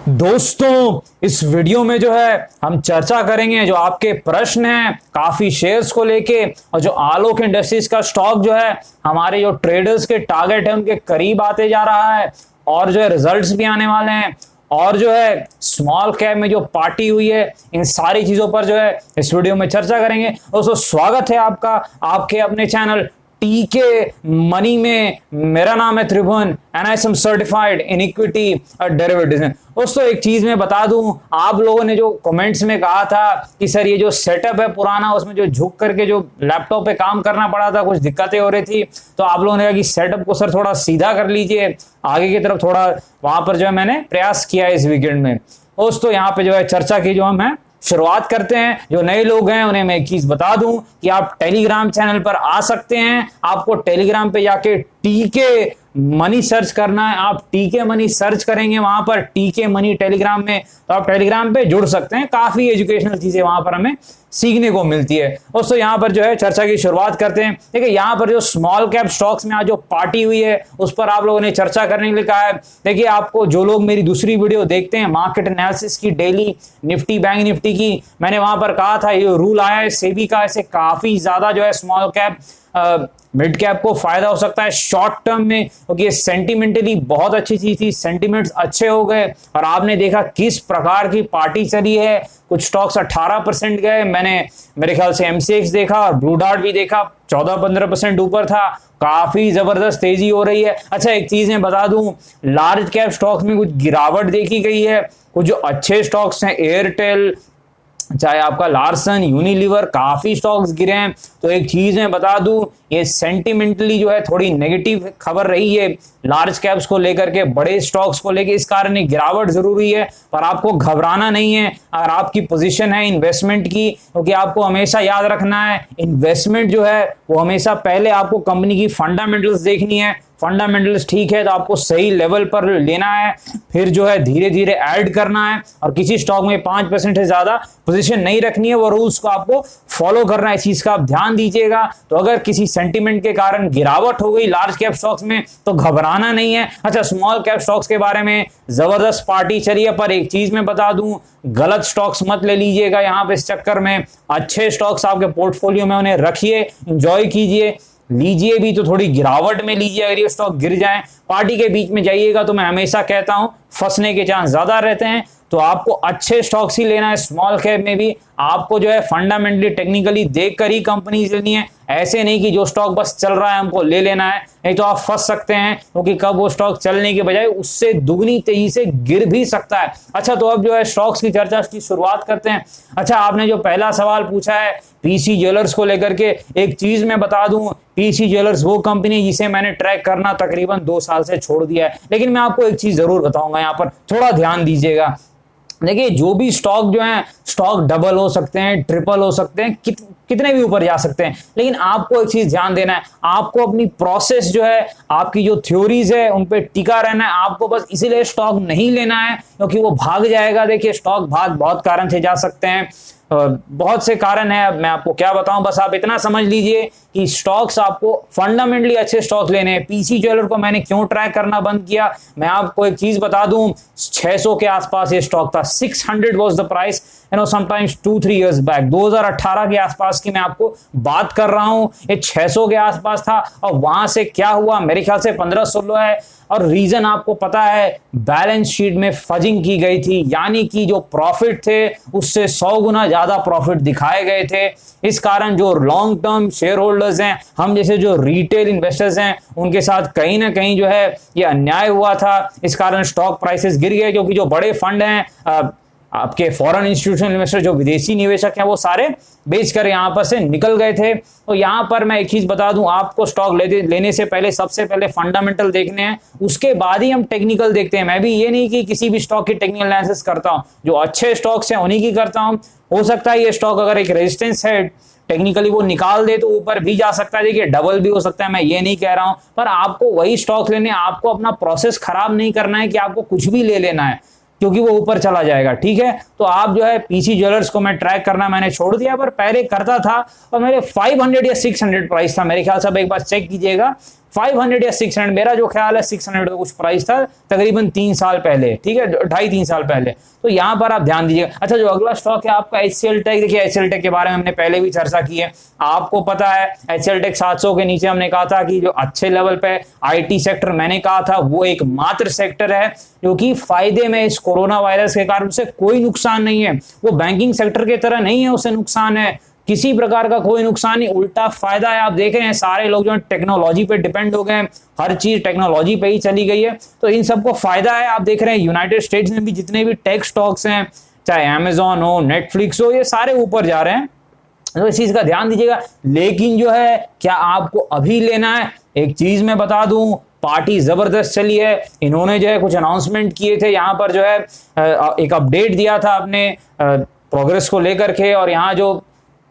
दोस्तों इस वीडियो में जो है हम चर्चा करेंगे जो आपके प्रश्न हैं काफी शेयर्स को लेके, और जो आलोक इंडस्ट्रीज का स्टॉक जो है हमारे जो ट्रेडर्स के टारगेट है उनके करीब आते जा रहा है, और जो है रिजल्ट्स भी आने वाले हैं, और जो है स्मॉल कैप में जो पार्टी हुई है, इन सारी चीजों पर जो है इस वीडियो में चर्चा करेंगे। दोस्तों स्वागत है आपका आपके अपने चैनल टीके मनी में। मेरा नाम है Tribhuvan and I am certified in equity और डेरिवेटिव्स। दोस्तों एक चीज मैं बता दूं, आप लोगों ने जो कमेंट्स में कहा था कि सर ये जो सेटअप है पुराना, उसमें जो झुक करके जो लैपटॉप पे काम करना पड़ा था, कुछ दिक्कतें हो रही थी, तो आप लोगों ने कहा कि सेटअप को सर थोड़ा सीधा कर लीजिए, आगे की तरफ थोड़ा, वहां पर जो है मैंने प्रयास किया है इस वीकेंड में। दोस्तों यहाँ पे जो है चर्चा की जो हम है शुरुआत करते हैं। जो नए लोग हैं उन्हें मैं एक चीज बता दूं कि आप टेलीग्राम चैनल पर आ सकते हैं। आपको टेलीग्राम पे जाके टीके मनी सर्च करना है। आप टीके मनी सर्च करेंगे वहां पर टीके मनी टेलीग्राम में, तो आप टेलीग्राम पे जुड़ सकते हैं। काफी एजुकेशनल चीजें वहां पर हमें सीखने को मिलती है। दोस्तों यहाँ पर जो है चर्चा की शुरुआत करते हैं। देखिए यहाँ पर जो स्मॉल कैप स्टॉक्स में आज जो पार्टी हुई है उस पर आप लोगों ने चर्चा करने के लिए कहा है। देखिए आपको जो लोग मेरी दूसरी वीडियो देखते हैं मार्केट एनालिसिस की, डेली निफ्टी बैंक निफ्टी की, मैंने वहां पर कहा था ये रूल आया है सेबी का, ऐसे काफी ज्यादा जो है स्मॉल कैप मिड कैप को फायदा हो सकता है शॉर्ट टर्म में, क्योंकि सेंटिमेंटली बहुत अच्छी चीज थी, सेंटिमेंट्स अच्छे हो गए और आपने देखा किस प्रकार की पार्टी चली है। कुछ स्टॉक्स 18% गए, मैंने मेरे ख्याल से एमसीएक्स देखा और ब्लू डार्ट भी देखा, 14-15% ऊपर था। काफी जबरदस्त तेजी हो रही है। अच्छा एक चीज मैं बता दूं, लार्ज कैप स्टॉक्स में कुछ गिरावट देखी गई है। कुछ जो अच्छे स्टॉक्स हैं, एयरटेल, चाहे आपका लार्सन, यूनिलीवर, काफी स्टॉक्स गिरे हैं। तो एक चीज मैं बता दूं, ये सेंटिमेंटली जो है थोड़ी नेगेटिव खबर रही है लार्ज कैप्स को लेकर के, बड़े स्टॉक्स को लेकर, इस कारण गिरावट जरूरी है, पर आपको घबराना नहीं है। अगर आपकी पोजीशन है इन्वेस्टमेंट की, क्योंकि आपको हमेशा याद रखना है इन्वेस्टमेंट जो है वो हमेशा पहले आपको कंपनी की फंडामेंटल्स देखनी है। फंडामेंटल्स ठीक है तो आपको सही लेवल पर लेना है, फिर जो है धीरे धीरे ऐड करना है, और किसी स्टॉक में 5% से ज्यादा पोजीशन नहीं रखनी है। वो रूल्स को आपको फॉलो करना है, इस चीज का आप ध्यान दीजिएगा। तो अगर किसी सेंटिमेंट के कारण गिरावट हो गई लार्ज कैप स्टॉक्स में तो घबराना नहीं है। अच्छा स्मॉल कैप स्टॉक्स के बारे में जबरदस्त पार्टी चली है, पर एक चीज मैं बता दूं, गलत स्टॉक्स मत ले लीजिएगा यहाँ पे इस चक्कर में। अच्छे स्टॉक्स आपके पोर्टफोलियो में उन्हें रखिए, एंजॉय कीजिए, लीजिए भी तो थोड़ी गिरावट में लीजिए। अगर ये स्टॉक गिर जाए, पार्टी के बीच में जाइएगा तो मैं हमेशा कहता हूं फंसने के चांस ज्यादा रहते हैं। तो आपको अच्छे स्टॉक्स ही लेना है। स्मॉल कैप में भी आपको जो है फंडामेंटली टेक्निकली देखकर ही कंपनीज लेनी है, ऐसे नहीं कि जो स्टॉक बस चल रहा है हमको ले लेना है, नहीं तो आप फंस सकते हैं, क्योंकि कब वो स्टॉक चलने के बजाय उससे दुगनी तेजी से गिर भी सकता है। अच्छा तो अब जो है स्टॉक्स की चर्चा की शुरुआत करते हैं। अच्छा आपने जो पहला सवाल पूछा है पीसी ज्वेलर्स को लेकर के, एक चीज मैं बता दूं, पीसी ज्वेलर्स वो कंपनी जिसे मैंने ट्रैक करना तकरीबन 2 साल से छोड़ दिया है। लेकिन मैं आपको एक चीज जरूर बताऊंगा, यहाँ पर थोड़ा ध्यान दीजिएगा। देखिए जो भी स्टॉक जो है, स्टॉक डबल हो सकते हैं, ट्रिपल हो सकते हैं, कितने भी ऊपर जा सकते हैं, लेकिन आपको एक चीज ध्यान देना है, आपको अपनी प्रोसेस जो है, आपकी जो थ्योरीज है उन पे टिका रहना है। आपको बस इसीलिए स्टॉक नहीं लेना है क्योंकि वो भाग जाएगा। देखिए स्टॉक भाग बहुत कारण से जा सकते हैं, बहुत से कारण है, अब मैं आपको क्या बताऊं, बस आप इतना समझ लीजिए कि स्टॉक्स आपको फंडामेंटली अच्छे स्टॉक लेने हैं। पीसी ज्वेलर को मैंने क्यों ट्रैक करना बंद किया, मैं आपको एक चीज बता दूं, 600 के आसपास ये स्टॉक था, 600 was the price, sometimes 2-3 years back, 2018 के आसपास की मैं आपको बात कर रहा हूं। ये 600 के आसपास था और वहां से क्या हुआ, मेरे ख्याल से 15-16 है। और रीजन आपको पता है, बैलेंस शीट में फजिंग की गई थी, यानी कि जो प्रॉफिट थे उससे 100 गुना ज्यादा प्रॉफिट दिखाए गए थे। इस कारण जो लॉन्ग टर्म शेयर होल्डर्स हैं, हम जैसे जो रिटेल इन्वेस्टर्स हैं, उनके साथ कहीं ना कहीं जो है ये अन्याय हुआ था। इस कारण स्टॉक प्राइसेस गिर गए, क्योंकि जो बड़े फंड हैं, आपके फॉरेन इंस्टीट्यूशनल इन्वेस्टर, जो विदेशी निवेशक हैं, वो सारे बेचकर यहां पर से निकल गए थे। तो यहां पर मैं एक चीज बता दूं, आपको स्टॉक लेने से पहले सबसे पहले फंडामेंटल देखने हैं, उसके बाद ही हम टेक्निकल देखते हैं। मैं भी ये नहीं कि किसी भी स्टॉक की टेक्निकल एनालिसिस करता हूं, जो अच्छे स्टॉक्स हैं उन्हीं की करता हूं। हो सकता है ये स्टॉक अगर एक रेजिस्टेंस है टेक्निकली वो निकाल दे तो ऊपर भी जा सकता है, देखिए डबल भी हो सकता है, मैं ये नहीं कह रहा हूं, पर आपको वही स्टॉक लेने, आपको अपना प्रोसेस खराब नहीं करना है कि आपको कुछ भी ले लेना है क्योंकि वो ऊपर चला जाएगा। ठीक है, तो आप जो है पीसी ज्वेलर्स को मैं ट्रैक करना मैंने छोड़ दिया, पर पहले करता था और मेरे 500 या 600 प्राइस था मेरे ख्याल से, अब एक बार चेक कीजिएगा, 500 या 600, मेरा जो ख्याल है 600 का कुछ प्राइस था तकरीबन 3 साल पहले, ठीक है, 2.5-3 साल पहले। तो यहाँ पर आप ध्यान दीजिएगा। अच्छा, जो अगला स्टॉक है आपका HCL टेक, देखिए HCL टेक के बारे में हमने पहले भी चर्चा की है, आपको पता है HCL टेक 700 के नीचे हमने कहा था कि जो अच्छे लेवल पे IT सेक्टर मैंने कहा था वो एक मात्र सेक्टर है जो कि फायदे में इस कोरोना वायरस के कारण उसे कोई नुकसान नहीं है, वो बैंकिंग सेक्टर की तरह नहीं है उसे नुकसान है, किसी प्रकार का कोई नुकसान नहीं, उल्टा फायदा है। आप देख रहे हैं सारे लोग जो टेक्नोलॉजी पे डिपेंड हो गए हैं, हर चीज टेक्नोलॉजी पे ही चली गई है, तो इन सबको फायदा है। आप देख रहे हैं यूनाइटेड स्टेट्स में भी जितने भी टेक स्टॉक्स हैं, चाहे अमेजॉन हो, नेटफ्लिक्स हो, ये सारे ऊपर जा रहे हैं, तो इस चीज का ध्यान दीजिएगा। लेकिन जो है क्या आपको अभी लेना है? एक चीज मैं बता दूं, पार्टी जबरदस्त चली है, इन्होंने जो है कुछ अनाउंसमेंट किए थे, यहाँ पर जो है एक अपडेट दिया था अपने प्रोग्रेस को लेकर के, और यहाँ जो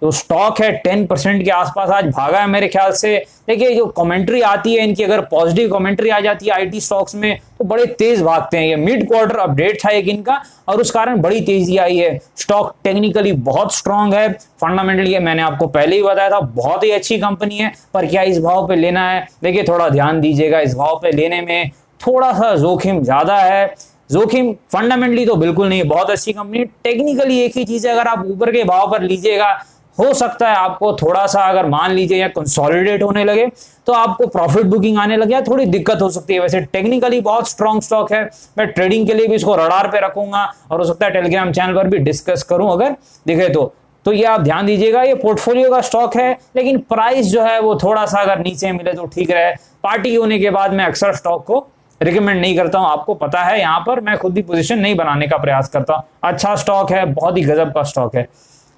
स्टॉक है 10% के आसपास आज भागा है मेरे ख्याल से। देखिए जो कमेंट्री आती है इनकी, अगर पॉजिटिव कमेंट्री आ जाती है आईटी स्टॉक्स में तो बड़े तेज भागते हैं। ये मिड क्वार्टर अपडेट था एक इनका और उस कारण बड़ी तेजी आई है। स्टॉक टेक्निकली बहुत स्ट्रांग है, फंडामेंटली मैंने आपको पहले ही बताया था बहुत ही अच्छी कंपनी है। पर क्या इस भाव पे लेना है? देखिए थोड़ा ध्यान दीजिएगा, इस भाव पे लेने में थोड़ा सा जोखिम ज्यादा है। जोखिम फंडामेंटली तो बिल्कुल नहीं, बहुत अच्छी कंपनी, टेक्निकली एक ही चीज है, अगर आप ऊपर के भाव पर लीजिएगा हो सकता है आपको थोड़ा सा, अगर मान लीजिए या कंसोलिडेट होने लगे तो आपको प्रॉफिट बुकिंग आने लगे, थोड़ी दिक्कत हो सकती है। वैसे टेक्निकली बहुत स्ट्रांग स्टॉक है, मैं ट्रेडिंग के लिए भी इसको रडार पे रखूंगा और हो सकता है टेलीग्राम चैनल पर भी डिस्कस करूं अगर दिखे तो ये आप ध्यान दीजिएगा। ये पोर्टफोलियो का स्टॉक है, लेकिन प्राइस जो है वो थोड़ा सा अगर नीचे मिले तो ठीक रहे। पार्टी होने के बाद मैं अक्सर स्टॉक को रिकमेंड नहीं करता हूं, आपको पता है, यहाँ पर मैं खुद भी पोजीशन नहीं बनाने का प्रयास करता। अच्छा स्टॉक है, बहुत ही गजब का स्टॉक है।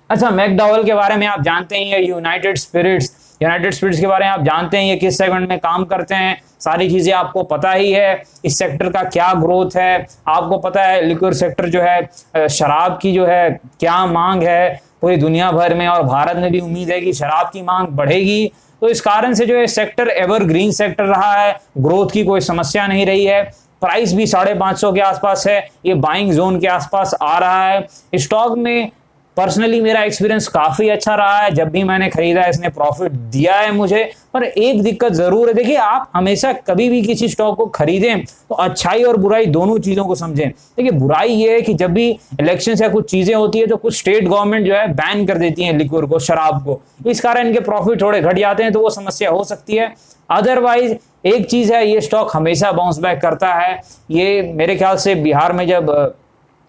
अच्छा, मैकडॉवेल के बारे में आप जानते हैं, यूनाइटेड स्पिरिट्स के बारे में आप जानते हैं ये किस सेगमेंट में काम करते हैं, सारी चीजें आपको पता ही है। इस सेक्टर का क्या ग्रोथ है आपको पता है। लिक्विड सेक्टर जो है, शराब की जो है क्या मांग है पूरी दुनिया भर में, और भारत में भी उम्मीद है कि शराब की मांग बढ़ेगी। तो इस कारण से जो है सेक्टर एवरग्रीन सेक्टर रहा है, ग्रोथ की कोई समस्या नहीं रही है। प्राइस भी 550 के आसपास है, ये बाइंग जोन के आसपास आ रहा है। स्टॉक में पर्सनली मेरा एक्सपीरियंस काफी अच्छा रहा है, जब भी मैंने खरीदा इसने प्रॉफिट दिया है मुझे। पर एक दिक्कत जरूर है, देखिए आप हमेशा कभी भी किसी स्टॉक को खरीदें तो अच्छाई और बुराई दोनों चीजों को समझें। देखिए बुराई ये है कि जब भी इलेक्शन या कुछ चीजें होती है तो कुछ स्टेट गवर्नमेंट जो है बैन कर देती है लिक्विड को, शराब को, इस कारण इनके प्रॉफिट थोड़े घट जाते हैं, तो वो समस्या हो सकती है। अदरवाइज एक चीज है, ये स्टॉक हमेशा बाउंस बैक करता है। ये मेरे ख्याल से बिहार में जब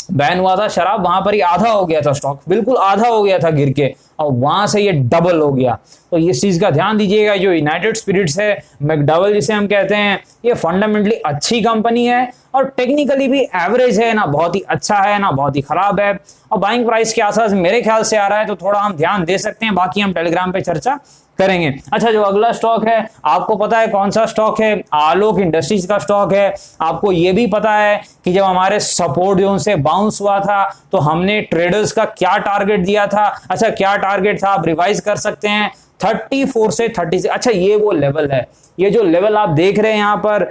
बैन हुआ था शराब, वहां पर ही आधा हो गया था स्टॉक, बिल्कुल आधा हो गया था गिर के, और वहां से ये डबल हो गया। तो इस चीज का ध्यान दीजिएगा। जो यूनाइटेड स्पिरिट्स है, मैकडॉवेल जिसे हम कहते हैं, ये फंडामेंटली अच्छी कंपनी है और टेक्निकली भी एवरेज है, ना बहुत ही अच्छा है ना बहुत ही खराब है, और बाइंग प्राइस के आसपास मेरे ख्याल से आ रहा है, तो थोड़ा हम ध्यान दे सकते हैं। बाकी हम टेलीग्राम पे चर्चा करेंगे। अच्छा, जो अगला स्टॉक है आपको पता है कौन सा स्टॉक है? आलोक इंडस्ट्रीज का स्टॉक है। आपको यह भी पता है कि जब हमारे सपोर्ट जोन से बाउंस हुआ था तो हमने ट्रेडर्स का क्या टारगेट दिया था? अच्छा, क्या टारगेट था आप रिवाइज कर सकते हैं, 34 से 36। अच्छा, ये वो लेवल है, ये जो लेवल आप देख रहे हैं यहां पर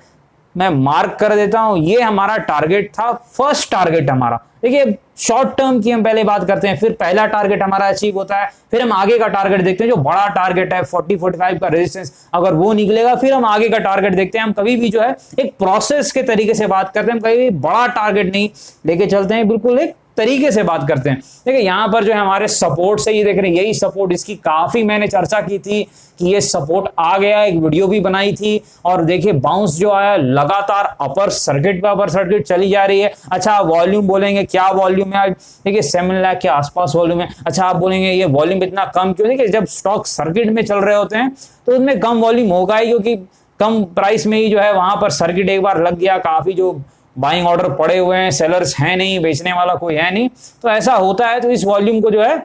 मैं मार्क कर देता हूं, ये हमारा टारगेट था, फर्स्ट टारगेट हमारा। देखिए शॉर्ट टर्म की हम पहले बात करते हैं, फिर पहला टारगेट हमारा अचीव होता है, फिर हम आगे का टारगेट देखते हैं। जो बड़ा टारगेट है 40-45 का रेजिस्टेंस, अगर वो निकलेगा फिर हम आगे का टारगेट देखते हैं। हम कभी भी जो है एक प्रोसेस के तरीके से बात करते हैं, हम कभी भी बड़ा टारगेट नहीं लेके चलते हैं, बिल्कुल एक तरीके से बात करते हैं। देखिए यहां पर जो है हमारे सपोर्ट से ये देख रहे हैं, यही सपोर्ट, इसकी काफी मैंने चर्चा की थी कि ये सपोर्ट आ गया, एक वीडियो भी बनाई थी। और देखिए बाउंस जो आया लगातार अपर सर्किट पे अपर सर्किट चली जा रही है। अच्छा, वॉल्यूम बोलेंगे, क्या वॉल्यूम है आज? देखिए 7 लाख के आसपास वॉल्यूम है। अच्छा, आप बोलेंगे ये वॉल्यूम इतना कम क्यों? देखिए जब स्टॉक सर्किट में चल रहे होते हैं तो उनमें कम वॉल्यूम होगा ही, क्योंकि कम प्राइस में ही जो है वहां पर सर्किट एक बार लग गया, काफी जो बाइंग ऑर्डर पड़े हुए हैं, सेलर्स हैं नहीं, बेचने वाला कोई है नहीं, तो ऐसा होता है। तो इस वॉल्यूम को जो है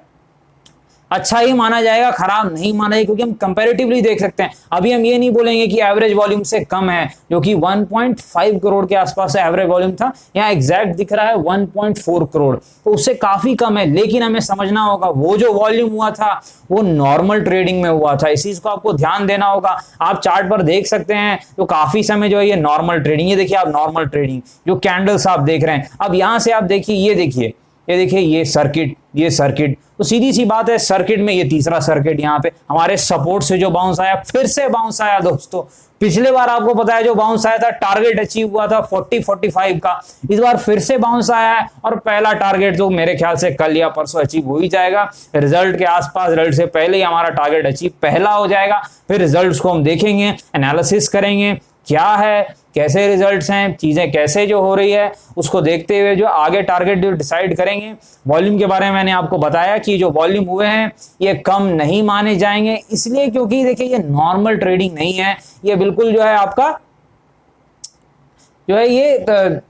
अच्छा ही माना जाएगा, खराब नहीं माना जाएगा, क्योंकि हम कंपैरेटिवली देख सकते हैं। अभी हम ये नहीं बोलेंगे कि एवरेज वॉल्यूम से कम है, जो कि 1.5 करोड़ के आसपास एवरेज वॉल्यूम था, यहाँ एग्जैक्ट दिख रहा है 1.4 करोड़, तो उससे काफी कम है। लेकिन हमें समझना होगा वो जो वॉल्यूम हुआ था वो नॉर्मल ट्रेडिंग में हुआ था, इस चीज को आपको ध्यान देना होगा। आप चार्ट पर देख सकते हैं तो काफी समय जो है ये नॉर्मल ट्रेडिंग, ये देखिए आप नॉर्मल ट्रेडिंग जो कैंडल्स आप देख रहे हैं। अब यहां से आप देखिए, ये देखिए ये देखिए ये सर्किट तो सीधी सी बात है, सर्किट में ये तीसरा सर्किट यहाँ पे हमारे सपोर्ट से जो बाउंस आया, फिर से बाउंस आया दोस्तों। पिछले बार आपको पता है जो बाउंस आया था, टारगेट अचीव हुआ था 40-45 का, इस बार फिर से बाउंस आया है और पहला टारगेट तो मेरे ख्याल से कल या परसों अचीव हो ही जाएगा। रिजल्ट के आसपास, रिजल्ट से पहले ही हमारा टारगेट अचीव पहला हो जाएगा। फिर रिजल्ट्स को हम देखेंगे, एनालिसिस करेंगे, क्या है, कैसे रिजल्ट्स हैं, चीजें कैसे जो हो रही है, उसको देखते हुए जो आगे टारगेट जो डिसाइड करेंगे। वॉल्यूम के बारे में मैंने आपको बताया कि जो वॉल्यूम हुए हैं ये कम नहीं माने जाएंगे, इसलिए क्योंकि देखिए ये नॉर्मल ट्रेडिंग नहीं है, ये बिल्कुल जो है आपका जो है ये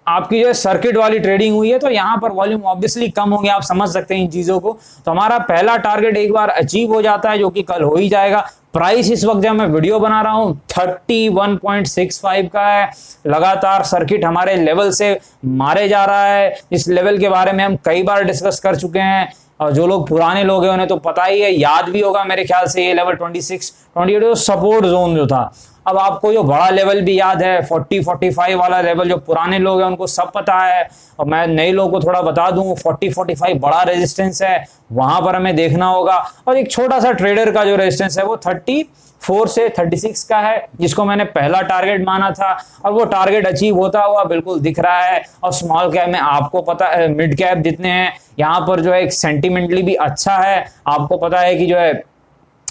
आपकी जो है सर्किट वाली ट्रेडिंग हुई है, तो यहां पर वॉल्यूम ऑब्वियसली कम होंगे, आप समझ सकते हैं इन चीजों को। तो हमारा पहला टारगेट एक बार अचीव हो जाता है, जो कि कल हो ही जाएगा। प्राइस इस वक्त जब मैं वीडियो बना रहा हूं 31.65 का है, लगातार सर्किट हमारे लेवल से मारे जा रहा है। इस लेवल के बारे में हम कई बार डिस्कस कर चुके हैं, और जो लोग पुराने लोग हैं उन्हें तो पता ही है, याद भी होगा मेरे ख्याल से। ये लेवल 26-28 सपोर्ट जोन जो था, अब आपको जो बड़ा लेवल भी याद है 40-45 वाला लेवल, जो पुराने लोग हैं उनको सब पता है, और मैं नए लोगों को थोड़ा बता दूं 40-45 बड़ा रेजिस्टेंस है, वहां पर हमें देखना होगा। और एक छोटा सा ट्रेडर का जो रेजिस्टेंस है वो 34 से 36 का है, जिसको मैंने पहला टारगेट माना था, और वो टारगेट अचीव होता हुआ बिल्कुल दिख रहा है। और स्मॉल कैप में आपको पता है, मिड कैप जितने हैं यहाँ पर जो है एक सेंटिमेंटली भी अच्छा है। आपको पता है कि जो है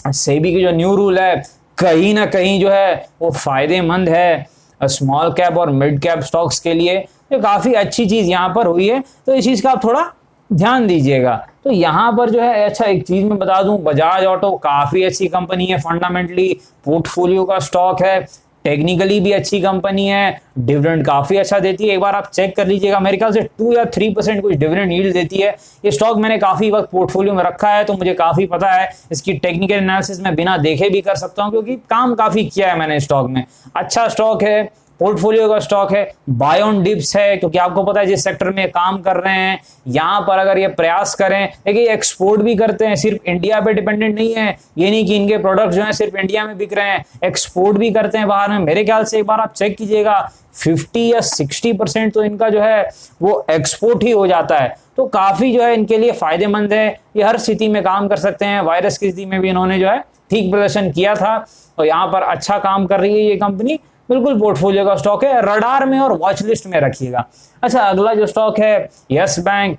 सेबी की जो न्यू रूल है कहीं ना कहीं जो है वो फायदेमंद है स्मॉल कैप और मिड कैप स्टॉक्स के लिए, तो काफी अच्छी चीज यहाँ पर हुई है, तो इस चीज का आप थोड़ा ध्यान दीजिएगा। तो यहाँ पर जो है अच्छा एक चीज मैं बता दूं, बजाज ऑटो काफी अच्छी कंपनी है, फंडामेंटली पोर्टफोलियो का स्टॉक है, टेक्निकली भी अच्छी कंपनी है, डिविडेंड काफी अच्छा देती है। एक बार आप चेक कर लीजिएगा, मेरे ख्याल से 2 या 3% कुछ डिविडेंड यील्ड देती है। ये स्टॉक मैंने काफी वक्त पोर्टफोलियो में रखा है, तो मुझे काफी पता है, इसकी टेक्निकल एनालिसिस में बिना देखे भी कर सकता हूं, क्योंकि काम काफी किया है मैंने स्टॉक में। अच्छा स्टॉक है, पोर्टफोलियो का स्टॉक है, बाय ऑन डिप्स है, क्योंकि आपको पता है जिस सेक्टर में काम कर रहे हैं यहां पर अगर ये प्रयास करें, देखिए एक्सपोर्ट भी करते हैं, सिर्फ इंडिया पे डिपेंडेंट नहीं है, ये नहीं कि इनके प्रोडक्ट जो है सिर्फ इंडिया में बिक रहे हैं, एक्सपोर्ट भी करते हैं बाहर में। मेरे ख्याल से एक बार आप चेक कीजिएगा 50 या 60% तो इनका जो है वो एक्सपोर्ट ही हो जाता है, तो काफी जो है इनके लिए फायदेमंद है। ये हर स्थिति में काम कर सकते हैं, वायरस की स्थिति में भी इन्होंने जो है ठीक प्रदर्शन किया था, और यहाँ पर अच्छा काम कर रही है ये कंपनी, बिल्कुल पोर्टफोलियो का स्टॉक है, रडार में और वॉच लिस्ट में रखिएगा। अच्छा अगला जो स्टॉक है यस बैंक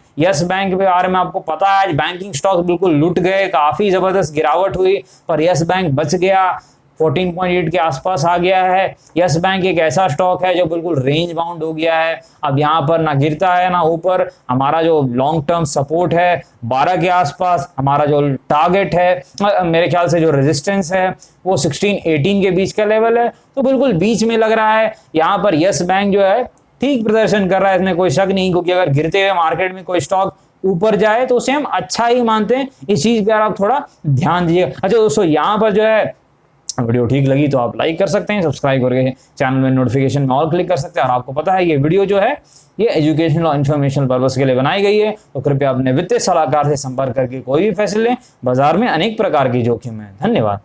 के बारे में आपको पता है, आज बैंकिंग स्टॉक बिल्कुल लूट गए, काफी जबरदस्त गिरावट हुई, पर यस बैंक बच गया, 14.8 के आसपास आ गया है। यस बैंक एक ऐसा स्टॉक है जो बिल्कुल रेंज बाउंड हो गया है, अब यहाँ पर ना गिरता है ना ऊपर। हमारा जो लॉन्ग टर्म सपोर्ट है 12 के आसपास, हमारा जो टारगेट है मेरे ख्याल से जो रेजिस्टेंस है वो 16-18 के बीच का लेवल है, तो बिल्कुल बीच में लग रहा है। यहाँ पर यस बैंक जो है ठीक प्रदर्शन कर रहा है, इसमें कोई शक नहीं, क्योंकि अगर गिरते हुए मार्केट में कोई स्टॉक ऊपर जाए तो उसे हम अच्छा ही मानते हैं। इस चीज पर आप थोड़ा ध्यान दीजिए। अच्छा दोस्तों, यहाँ पर जो है वीडियो ठीक लगी तो आप लाइक कर सकते हैं, सब्सक्राइब करके चैनल में नोटिफिकेशन में ऑल क्लिक कर सकते हैं। और आपको पता है ये वीडियो जो है ये एजुकेशनल और इन्फॉर्मेशनल पर्पस के लिए बनाई गई है, तो कृपया अपने वित्तीय सलाहकार से संपर्क करके कोई भी फैसले लें। बाजार में अनेक प्रकार की जोखिम है। धन्यवाद।